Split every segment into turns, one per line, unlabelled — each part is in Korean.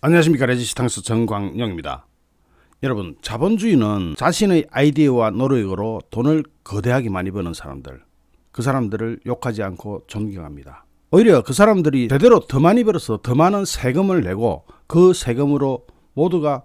안녕하십니까. 레지스탕스 정광영입니다. 여러분, 자본주의는 자신의 아이디어와 노력으로 돈을 거대하게 많이 버는 사람들, 그 사람들을 욕하지 않고 존경합니다. 오히려 그 사람들이 제대로 더 많이 벌어서 더 많은 세금을 내고 그 세금으로 모두가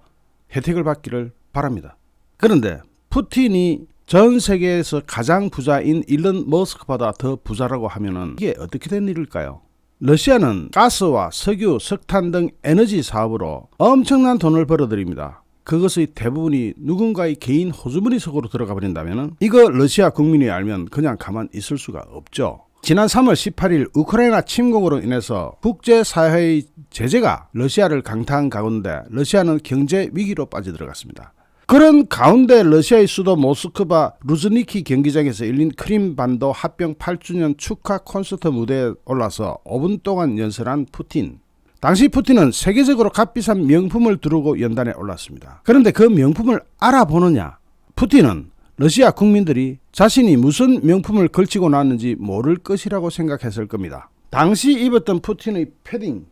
혜택을 받기를 바랍니다. 그런데 푸틴이 전 세계에서 가장 부자인 일론 머스크보다 더 부자라고 하면은 이게 어떻게 된 일일까요? 러시아는 가스와 석유, 석탄 등 에너지 사업으로 엄청난 돈을 벌어들입니다. 그것의 대부분이 누군가의 개인 호주머니 속으로 들어가 버린다면 이거 러시아 국민이 알면 그냥 가만 있을 수가 없죠. 지난 3월 18일 우크라이나 침공으로 인해서 국제사회의 제재가 러시아를 강타한 가운데 러시아는 경제 위기로 빠져들어갔습니다. 그런 가운데 러시아의 수도 모스크바 루즈니키 경기장에서 열린 크림반도 합병 8주년 축하 콘서트 무대에 올라서 5분 동안 연설한 푸틴. 당시 푸틴은 세계적으로 값비싼 명품을 두르고 연단에 올랐습니다. 그런데 그 명품을 알아보느냐? 푸틴은 러시아 국민들이 자신이 무슨 명품을 걸치고 나왔는지 모를 것이라고 생각했을 겁니다. 당시 입었던 푸틴의 패딩,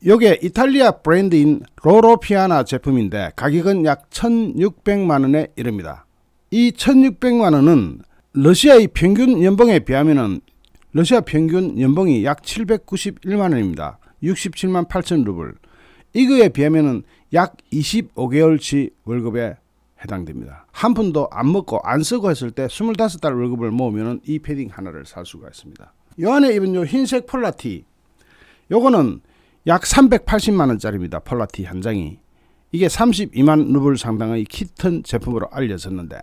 요게 이탈리아 브랜드인 로로피아나 제품인데 가격은 약 1600만원에 이릅니다. 이 1600만원은 러시아의 평균 연봉에 비하면 러시아 평균 연봉이 약 791만원입니다. 67만 8천 루블. 이거에 비하면 약 25개월치 월급에 해당됩니다. 한 푼도 안 먹고 안 쓰고 했을 때 25달 월급을 모으면 이 패딩 하나를 살 수가 있습니다. 요 안에 입은 요 흰색 폴라티, 요거는 약 380만원짜리입니다. 폴라티 한 장이. 이게 32만 루블 상당의 키튼 제품으로 알려졌는데,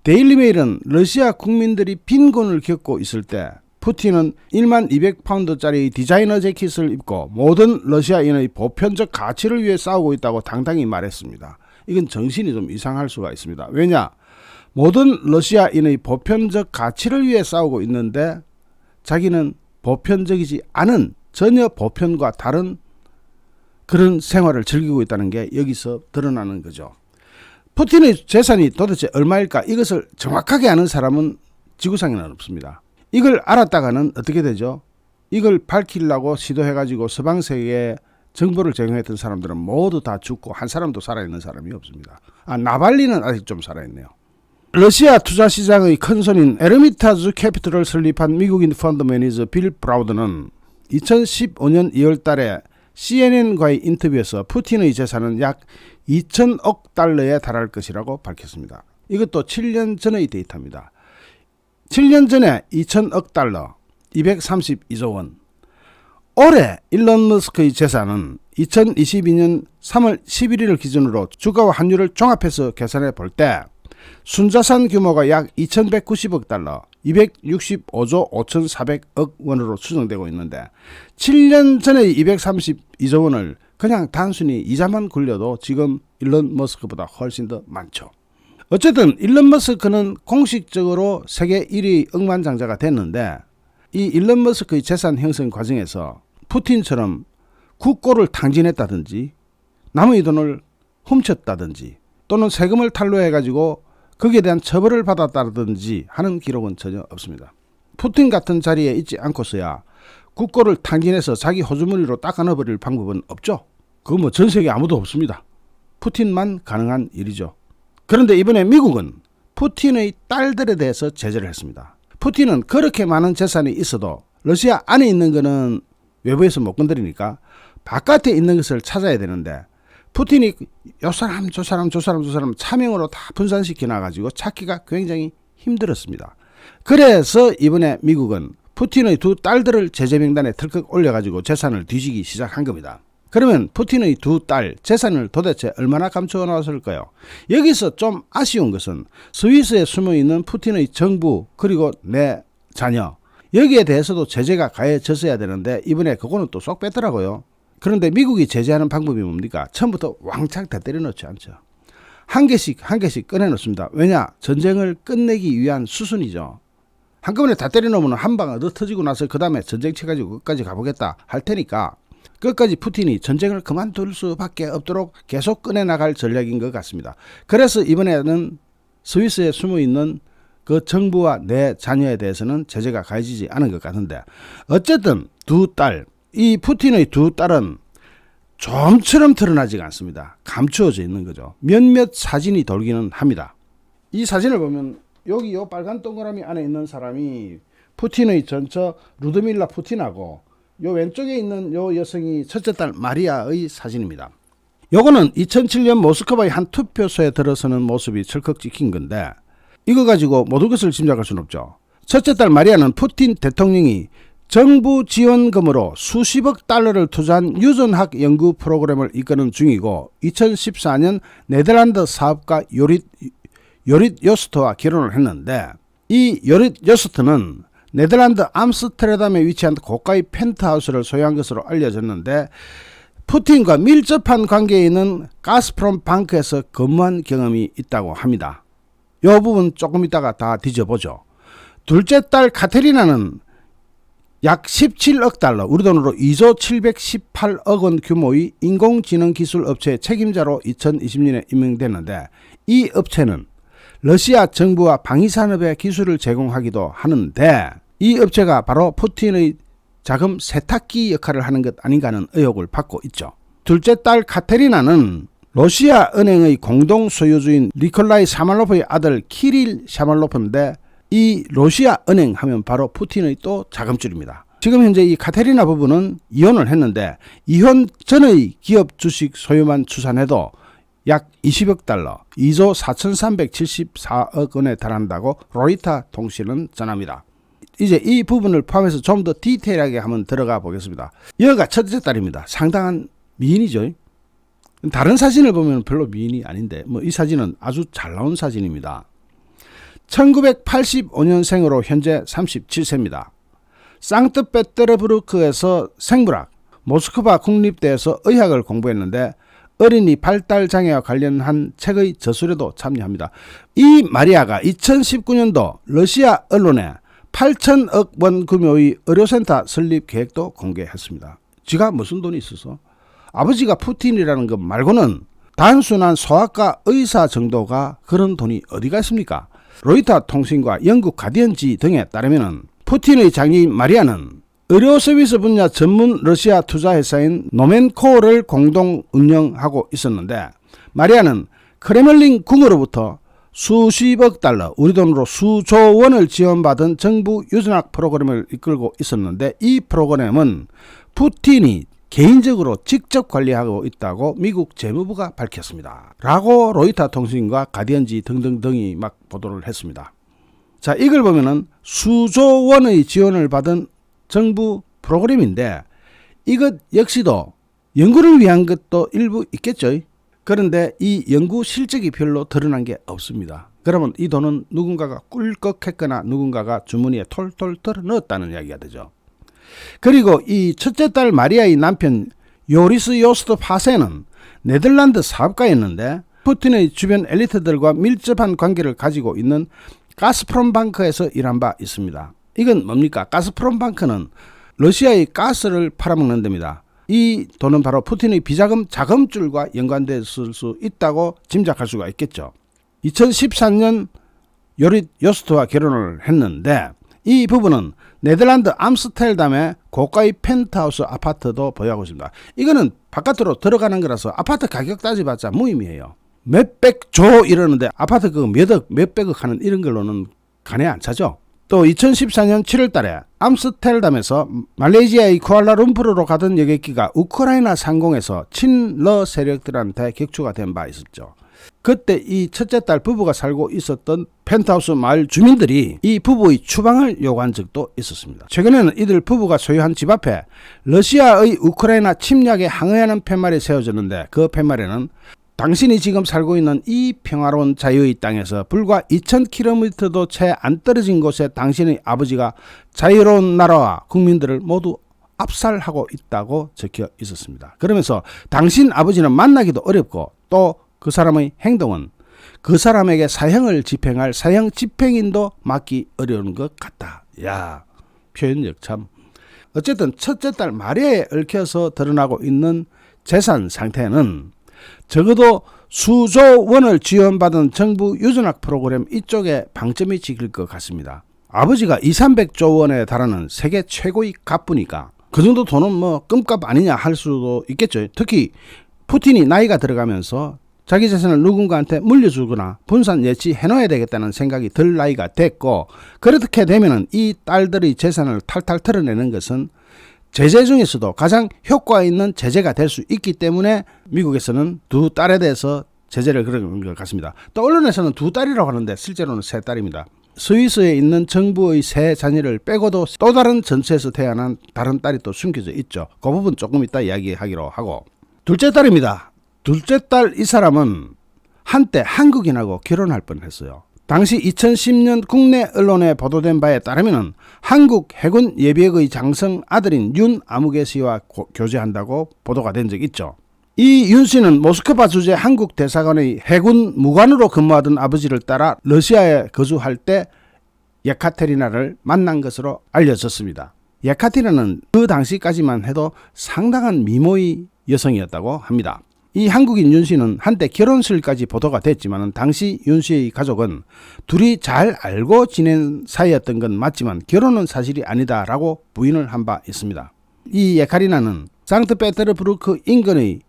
데일리메일은 러시아 국민들이 빈곤을 겪고 있을 때 푸틴은 1만 200파운드짜리 디자이너 재킷을 입고 모든 러시아인의 보편적 가치를 위해 싸우고 있다고 당당히 말했습니다. 이건 정신이 좀 이상할 수가 있습니다. 왜냐? 모든 러시아인의 보편적 가치를 위해 싸우고 있는데 자기는 보편적이지 않은, 전혀 보편과 다른 그런 생활을 즐기고 있다는 게 여기서 드러나는 거죠. 푸틴의 재산이 도대체 얼마일까? 이것을 정확하게 아는 사람은 지구상에는 없습니다. 이걸 알았다가는 어떻게 되죠? 이걸 밝히려고 시도해가지고 서방 세계에 정보를 제공했던 사람들은 모두 다 죽고 한 사람도 살아있는 사람이 없습니다. 나발리는 아직 좀 살아있네요. 러시아 투자시장의 큰손인 에르미타즈 캐피털을 설립한 미국인 펀드 매니저 빌 브라우드는 2015년 2월 달에 CNN과의 인터뷰에서 푸틴의 재산은 약 2천억 달러에 달할 것이라고 밝혔습니다. 이것도 7년 전의 데이터입니다. 7년 전에 2천억 달러, 232조 원. 올해 일론 머스크의 재산은 2022년 3월 11일을 기준으로 주가와 환율을 종합해서 계산해 볼 때 순자산 규모가 약 2190억 달러, 265조 5400억 원으로 추정되고 있는데 7년 전의 232조 원을 그냥 단순히 이자만 굴려도 지금 일론 머스크보다 훨씬 더 많죠. 어쨌든 일론 머스크는 공식적으로 세계 1위 억만장자가 됐는데 이 일론 머스크의 재산 형성 과정에서 푸틴처럼 국고를 탕진했다든지 남의 돈을 훔쳤다든지 또는 세금을 탈루해가지고 거기에 대한 처벌을 받았다든지 하는 기록은 전혀 없습니다. 푸틴 같은 자리에 있지 않고서야 국고를 탕진해서 자기 호주머니로 닦아 넣어버릴 방법은 없죠. 그건 뭐 전 세계 아무도 없습니다. 푸틴만 가능한 일이죠. 그런데 이번에 미국은 푸틴의 딸들에 대해서 제재를 했습니다. 푸틴은 그렇게 많은 재산이 있어도 러시아 안에 있는 거는 외부에서 못 건드리니까 바깥에 있는 것을 찾아야 되는데 푸틴이 요 사람 저 사람 차명으로 다 분산시켜 놔가지고 찾기가 굉장히 힘들었습니다. 그래서 이번에 미국은 푸틴의 두 딸들을 제재 명단에 털컥 올려가지고 재산을 뒤지기 시작한 겁니다. 그러면 푸틴의 두 딸 재산을 도대체 얼마나 감춰 놨을까요? 여기서 좀 아쉬운 것은 스위스에 숨어있는 푸틴의 정부 그리고 내 자녀, 여기에 대해서도 제재가 가해졌어야 되는데 이번에 그거는 또 쏙 뺐더라고요. 그런데 미국이 제재하는 방법이 뭡니까? 처음부터 왕창 다 때려넣지 않죠. 한 개씩 꺼내놓습니다. 왜냐? 전쟁을 끝내기 위한 수순이죠. 한꺼번에 다 때려놓으면 한 방 얻어 터지고 나서 그 다음에 전쟁 쳐가지고 끝까지 가보겠다 할 테니까 끝까지 푸틴이 전쟁을 그만둘 수밖에 없도록 계속 꺼내나갈 전략인 것 같습니다. 그래서 이번에는 스위스에 숨어있는 그 정부와 내 자녀에 대해서는 제재가 가해지지 않은 것 같은데 어쨌든 두 딸, 이 푸틴의 두 딸은 좀처럼 드러나지가 않습니다. 감추어져 있는 거죠. 몇몇 사진이 돌기는 합니다. 이 사진을 보면 여기 요 빨간 동그라미 안에 있는 사람이 푸틴의 전처 루드밀라 푸틴하고 요 왼쪽에 있는 요 여성이 첫째 딸 마리아의 사진입니다. 요거는 2007년 모스크바의 한 투표소에 들어서는 모습이 철컥 찍힌 건데 이거 가지고 모든 것을 짐작할 수는 없죠. 첫째 딸 마리아는 푸틴 대통령이 정부 지원금으로 수십억 달러를 투자한 유전학 연구 프로그램을 이끄는 중이고 2014년 네덜란드 사업가 요릿 요스트와 결혼을 했는데 이 요릿 요스트는 네덜란드 암스테르담에 위치한 고가의 펜트하우스를 소유한 것으로 알려졌는데 푸틴과 밀접한 관계에 있는 가스프롬 방크에서 근무한 경험이 있다고 합니다. 이 부분 조금 이따가 다 뒤져보죠. 둘째 딸 카테리나는 약 17억 달러, 우리 돈으로 2조 718억 원 규모의 인공지능 기술 업체의 책임자로 2020년에 임명됐는데 이 업체는 러시아 정부와 방위산업에 기술을 제공하기도 하는데 이 업체가 바로 푸틴의 자금 세탁기 역할을 하는 것 아닌가 하는 의혹을 받고 있죠. 둘째 딸 카테리나는 러시아 은행의 공동 소유주인 니콜라이 샤말로프의 아들 키릴 샤말로프인데 이 러시아 은행 하면 바로 푸틴의 또 자금줄입니다. 지금 현재 이 카테리나 부부는 이혼을 했는데 이혼 전의 기업 주식 소유만 추산해도 약 20억 달러, 2조 4,374억 원에 달한다고 로이터 통신은 전합니다. 이제 이 부분을 포함해서 좀 더 디테일하게 한번 들어가 보겠습니다. 여기가 첫째 딸입니다. 상당한 미인이죠. 다른 사진을 보면 별로 미인이 아닌데 이 사진은 아주 잘 나온 사진입니다. 1985년생으로 현재 37세입니다. 상트페테르부르크에서 생물학, 모스크바 국립대에서 의학을 공부했는데 어린이 발달 장애와 관련한 책의 저술에도 참여합니다. 이 마리아가 2019년도 러시아 언론에 8천억 원 규모의 의료센터 설립 계획도 공개했습니다. 지가 무슨 돈이 있어서? 아버지가 푸틴이라는 것 말고는 단순한 소아과 의사 정도가 그런 돈이 어디가 있습니까? 로이터 통신과 영국 가디언지 등에 따르면 푸틴의 장녀인 마리아는 의료 서비스 분야 전문 러시아 투자회사인 노멘코를 공동 운영하고 있었는데 마리아는 크레믈린 궁으로부터 수십억 달러, 우리 돈으로 수조 원을 지원받은 정부 유전학 프로그램을 이끌고 있었는데 이 프로그램은 푸틴이 개인적으로 직접 관리하고 있다고 미국 재무부가 밝혔습니다. 라고 로이터 통신과 가디언지 등등등이 막 보도를 했습니다. 자, 이걸 보면은 수조 원의 지원을 받은 정부 프로그램인데 이것 역시도 연구를 위한 것도 일부 있겠죠. 그런데 이 연구 실적이 별로 드러난 게 없습니다. 그러면 이 돈은 누군가가 꿀꺽했거나 누군가가 주머니에 톨톨 털어 넣었다는 이야기가 되죠. 그리고 이 첫째 딸 마리아의 남편 요리스 요스트 파세는 네덜란드 사업가였는데 푸틴의 주변 엘리트들과 밀접한 관계를 가지고 있는 가스프롬 방크에서 일한 바 있습니다. 이건 뭡니까? 가스프롬 방크는 러시아의 가스를 팔아먹는 데입니다. 이 돈은 바로 푸틴의 비자금 자금줄과 연관됐을 수 있다고 짐작할 수가 있겠죠. 2014년 요릿 요스트와 결혼을 했는데 이 부부는 네덜란드 암스테르담의 고가의 펜트하우스 아파트도 보유하고 있습니다. 이거는 바깥으로 들어가는 거라서 아파트 가격 따져봤자 무의미해요. 몇백 조 이러는데 아파트 그 몇억 몇백억 하는 이런 걸로는 간에 안 차죠. 또 2014년 7월 달에 암스테르담에서 말레이시아의 쿠알라룸푸르로 가던 여객기가 우크라이나 상공에서 친러 세력들한테 격추가 된 바 있었죠. 그때 이 첫째 딸 부부가 살고 있었던 펜트하우스 마을 주민들이 이 부부의 추방을 요구한 적도 있었습니다. 최근에는 이들 부부가 소유한 집 앞에 러시아의 우크라이나 침략에 항의하는 팻말이 세워졌는데 그 팻말에는 당신이 지금 살고 있는 이 평화로운 자유의 땅에서 불과 2000km도 채 안 떨어진 곳에 당신의 아버지가 자유로운 나라와 국민들을 모두 압살하고 있다고 적혀 있었습니다. 그러면서 당신 아버지는 만나기도 어렵고 또 그 사람의 행동은 그 사람에게 사형을 집행할 사형 집행인도 맡기 어려운 것 같다. 야, 표현력 참. 어쨌든 첫째 딸 마리아에 얽혀서 드러나고 있는 재산 상태는 적어도 수조 원을 지원받은 정부 유전학 프로그램 이쪽에 방점이 찍힐 것 같습니다. 아버지가 200~300조 원에 달하는 세계 최고의 갑부니까 그 정도 돈은 뭐 끔값 아니냐 할 수도 있겠죠. 특히 푸틴이 나이가 들어가면서 자기 재산을 누군가한테 물려주거나 분산 예치해 놔야 되겠다는 생각이 들 나이가 됐고, 그렇게 되면은 이 딸들의 재산을 탈탈 털어내는 것은 제재 중에서도 가장 효과 있는 제재가 될 수 있기 때문에 미국에서는 두 딸에 대해서 제재를 그런 것 같습니다. 또 언론에서는 두 딸이라고 하는데 실제로는 세 딸입니다. 스위스에 있는 정부의 세 자녀를 빼고도 또 다른 전체에서 태어난 다른 딸이 또 숨겨져 있죠. 그 부분 조금 이따 이야기하기로 하고, 둘째 딸입니다. 둘째 딸 이 사람은 한때 한국인하고 결혼할 뻔했어요. 당시 2010년 국내 언론에 보도된 바에 따르면 한국 해군 예비역의 장성 아들인 윤 아무개 씨와 교제한다고 보도가 된 적이 있죠. 이 윤 씨는 모스크바 주재 한국 대사관의 해군 무관으로 근무하던 아버지를 따라 러시아에 거주할 때 예카테리나를 만난 것으로 알려졌습니다. 예카테리나는 그 당시까지만 해도 상당한 미모의 여성이었다고 합니다. 이 한국인 윤 씨는 한때 결혼설까지 보도가 됐지만 당시 윤 씨의 가족은 둘이 잘 알고 지낸 사이였던 건 맞지만 결혼은 사실이 아니다라고 부인을 한 바 있습니다. 이 예카리나는 상트페테르부르크 인근의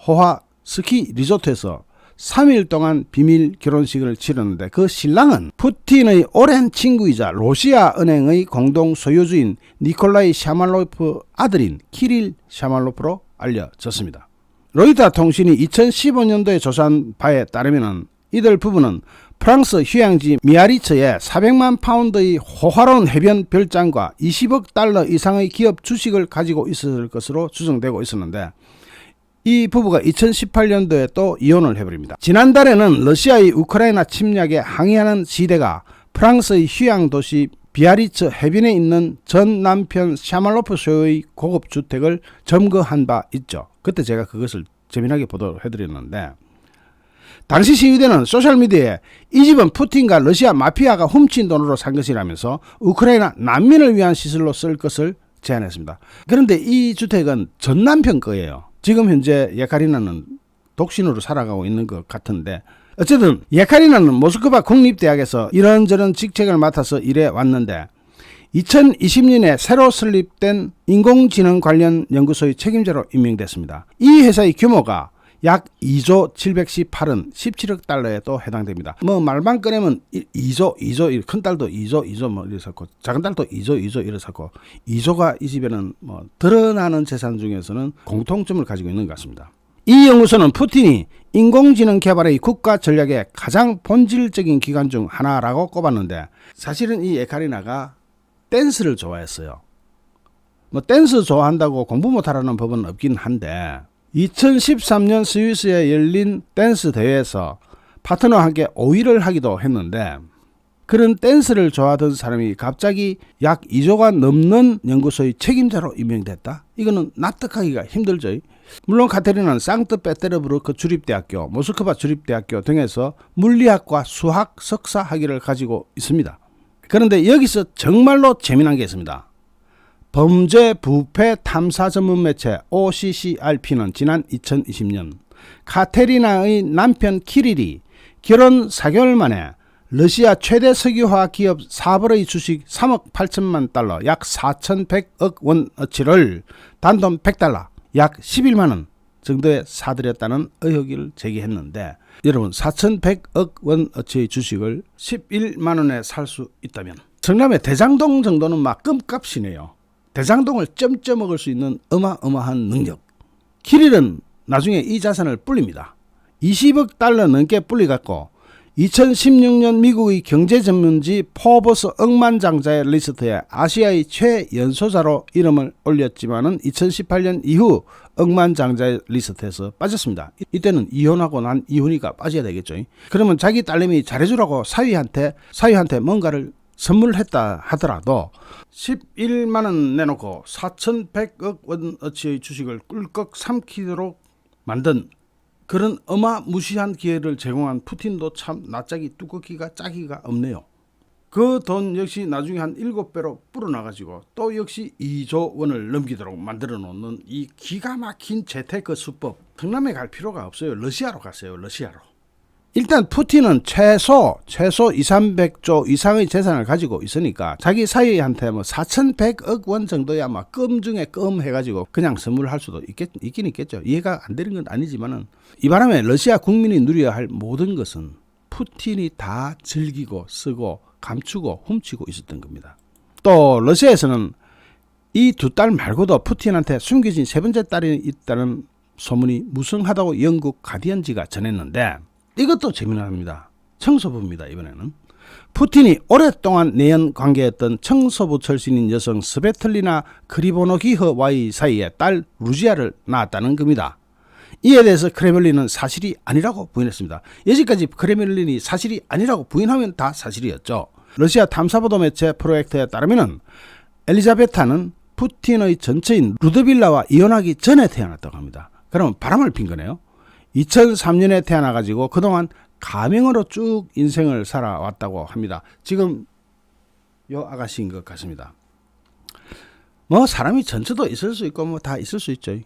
호화 스키 리조트에서 3일 동안 비밀 결혼식을 치렀는데, 그 신랑은 푸틴의 오랜 친구이자 로시아 은행의 공동 소유주인 니콜라이 샤말로프 아들인 키릴 샤말로프로 알려졌습니다. 로이터 통신이 2015년도에 조사한 바에 따르면 이들 부부는 프랑스 휴양지 미아리츠에 400만 파운드의 호화로운 해변 별장과 20억 달러 이상의 기업 주식을 가지고 있었을 것으로 추정되고 있었는데, 이 부부가 2018년도에 또 이혼을 해버립니다. 지난달에는 러시아의 우크라이나 침략에 항의하는 시대가 프랑스의 휴양 도시 비아리츠 해변에 있는 전 남편 샤말로프 소유의 고급 주택을 점거한 바 있죠. 그때 제가 그것을 재미나게 보도해드렸는데, 당시 시위대는 소셜미디어에 이 집은 푸틴과 러시아 마피아가 훔친 돈으로 산 것이라면서 우크라이나 난민을 위한 시설로 쓸 것을 제안했습니다. 그런데 이 주택은 전 남편 거예요. 지금 현재 예카리나는 독신으로 살아가고 있는 것 같은데, 어쨌든 예카리나는 모스크바 국립대학에서 이런저런 직책을 맡아서 일해 왔는데 2020년에 새로 설립된 인공지능 관련 연구소의 책임자로 임명됐습니다. 이 회사의 규모가 약 2조 718원 17억 달러에 또 해당됩니다. 뭐 말만 꺼내면 2조 큰 딸도 2조 뭐 이랬었고 작은 딸도 2조 이랬었고 2조가 이 집에는 뭐 드러나는 재산 중에서는 공통점을 가지고 있는 것 같습니다. 이 연구소는 푸틴이 인공지능 개발의 국가 전략의 가장 본질적인 기관 중 하나라고 꼽았는데, 사실은 이 예카리나가 댄스를 좋아했어요. 뭐 댄스 좋아한다고 공부 못하라는 법은 없긴 한데 2013년 스위스에 열린 댄스 대회에서 파트너와 함께 5위를 하기도 했는데, 그런 댄스를 좋아하던 사람이 갑자기 약 2조가 넘는 연구소의 책임자로 임명됐다? 이거는 납득하기가 힘들죠. 물론 카테리나는 상트페테르부르크 주립대학교, 모스크바 주립대학교 등에서 물리학과 수학 석사 학위를 가지고 있습니다. 그런데 여기서 정말로 재미난 게 있습니다. 범죄 부패 탐사 전문 매체 OCCRP는 지난 2020년 카테리나의 남편 키릴이 결혼 4개월 만에 러시아 최대 석유화학 기업 사벌의 주식 3억 8천만 달러 약 4,100억 원어치를 단돈 100달러 약 11만원 정도에 사들였다는 의혹을 제기했는데, 여러분 4,100억 원어치의 주식을 11만원에 살 수 있다면 성남의 대장동 정도는 막 끔값이네요. 대장동을 점점 먹을 수 있는 어마어마한 능력. 키릴은 나중에 이 자산을 불립니다. 20억 달러 넘게 불리갖고 2016년 미국의 경제 전문지 포브스 억만장자의 리스트에 아시아의 최연소자로 이름을 올렸지만은 2018년 이후 억만장자의 리스트에서 빠졌습니다. 이때는 이혼하고 난 이혼이가 빠져야 되겠죠. 그러면 자기 딸내미 잘해주라고 사위한테 뭔가를 선물했다 하더라도 11만원 내놓고 4,100억 원어치의 주식을 꿀꺽 삼키도록 만든 그런 어마무시한 기회를 제공한 푸틴도 참 낯짝이 두껍기가 짜기가 없네요. 그 돈 역시 나중에 한 7배로 불어나가지고 또 역시 2조 원을 넘기도록 만들어 놓는 이 기가 막힌 재테크 수법. 성남에 갈 필요가 없어요. 러시아로 가세요. 러시아로. 일단 푸틴은 최소 2,300조 이상의 재산을 가지고 있으니까 자기 사위한테 뭐 4,100억 원 정도야 막 껌 중에 껌 해가지고 그냥 선물할 수도 있긴 있겠죠. 이해가 안 되는 건 아니지만은 이 바람에 러시아 국민이 누려야 할 모든 것은 푸틴이 다 즐기고 쓰고 감추고 훔치고 있었던 겁니다. 또 러시아에서는 이 두 딸 말고도 푸틴한테 숨겨진 세 번째 딸이 있다는 소문이 무성하다고 영국 가디언지가 전했는데 이것도 재미납니다. 청소부입니다. 이번에는 푸틴이 오랫동안 내연 관계였던 청소부 출신인 여성 스베틀리나 크리보노기흐와의 사이에 딸 루지아를 낳았다는 겁니다. 이에 대해서 크레밀린은 사실이 아니라고 부인했습니다. 여지까지 크레밀린이 사실이 아니라고 부인하면 다 사실이었죠. 러시아 탐사보도 매체 프로젝트에 따르면 엘리자베타는 푸틴의 전처인 루드빌라와 이혼하기 전에 태어났다고 합니다. 그러면 바람을 핀 거네요. 2003년에 태어나가지고 그동안 가명으로 쭉 인생을 살아왔다고 합니다. 지금 요 아가씨인 것 같습니다. 뭐 사람이 전처도 있을 수 있고 뭐 다 있을 수 있죠.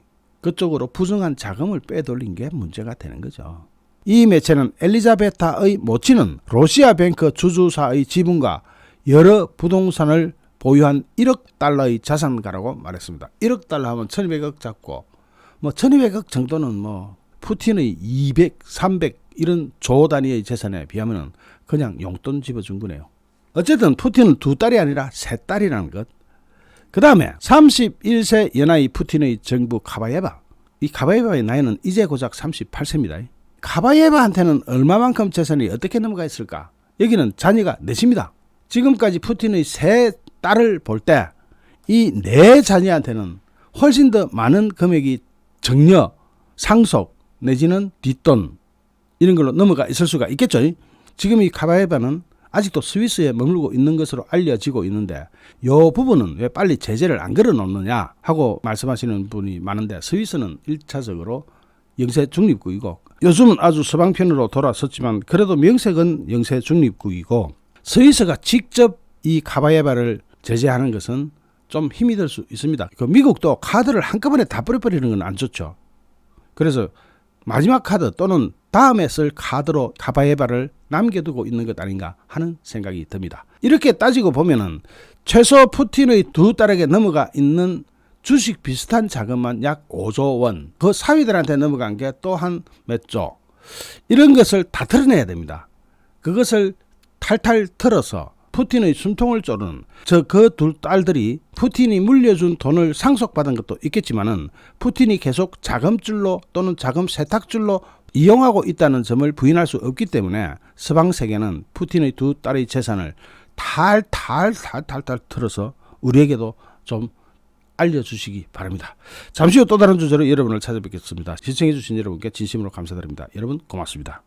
그쪽으로 부정한 자금을 빼돌린 게 문제가 되는 거죠. 이 매체는 엘리자베타의 모친은 러시아 뱅크 주주사의 지분과 여러 부동산을 보유한 1억 달러의 자산가라고 말했습니다. 1억 달러 하면 1200억 잡고 뭐 1200억 정도는 뭐 푸틴의 200, 300 이런 조 단위의 재산에 비하면 그냥 용돈 집어준 거네요. 어쨌든 푸틴은 두 딸이 아니라 세 딸이라는 것. 그 다음에 31세 연하의 푸틴의 정부 카바예바. 이 카바예바의 나이는 이제 고작 38세입니다. 카바예바한테는 얼마만큼 재산이 어떻게 넘어가 있을까? 여기는 자녀가 넷입니다. 지금까지 푸틴의 세 딸을 볼 때 이 네 자녀한테는 훨씬 더 많은 금액이 정려, 상속 내지는 뒷돈 이런 걸로 넘어가 있을 수가 있겠죠. 지금 이 카바예바는 아직도 스위스에 머물고 있는 것으로 알려지고 있는데 이 부분은 왜 빨리 제재를 안 걸어 놓느냐 하고 말씀하시는 분이 많은데 스위스는 1차적으로 영세 중립국이고 요즘은 아주 서방편으로 돌아섰지만 그래도 명색은 영세 중립국이고 스위스가 직접 이 카바예바를 제재하는 것은 좀 힘이 들 수 있습니다. 그 미국도 카드를 한꺼번에 다 뿌려버리는 건 안 좋죠. 그래서 마지막 카드 또는 다음에 쓸 카드로 카바예바를 남겨두고 있는 것 아닌가 하는 생각이 듭니다. 이렇게 따지고 보면은 최소 푸틴의 두 딸에게 넘어가 있는 주식 비슷한 자금만 약 5조 원, 그 사위들한테 넘어간 게 또 한 몇 조, 이런 것을 다 털어내야 됩니다. 그것을 탈탈 털어서 푸틴의 숨통을 쪼는 그 두 딸들이 푸틴이 물려준 돈을 상속받은 것도 있겠지만은 푸틴이 계속 자금줄로 또는 자금 세탁줄로 이용하고 있다는 점을 부인할 수 없기 때문에 서방 세계는 푸틴의 두 딸의 재산을 탈탈 털어서 우리에게도 좀 알려주시기 바랍니다. 잠시 후 또 다른 주제로 여러분을 찾아뵙겠습니다. 시청해주신 여러분께 진심으로 감사드립니다. 여러분 고맙습니다.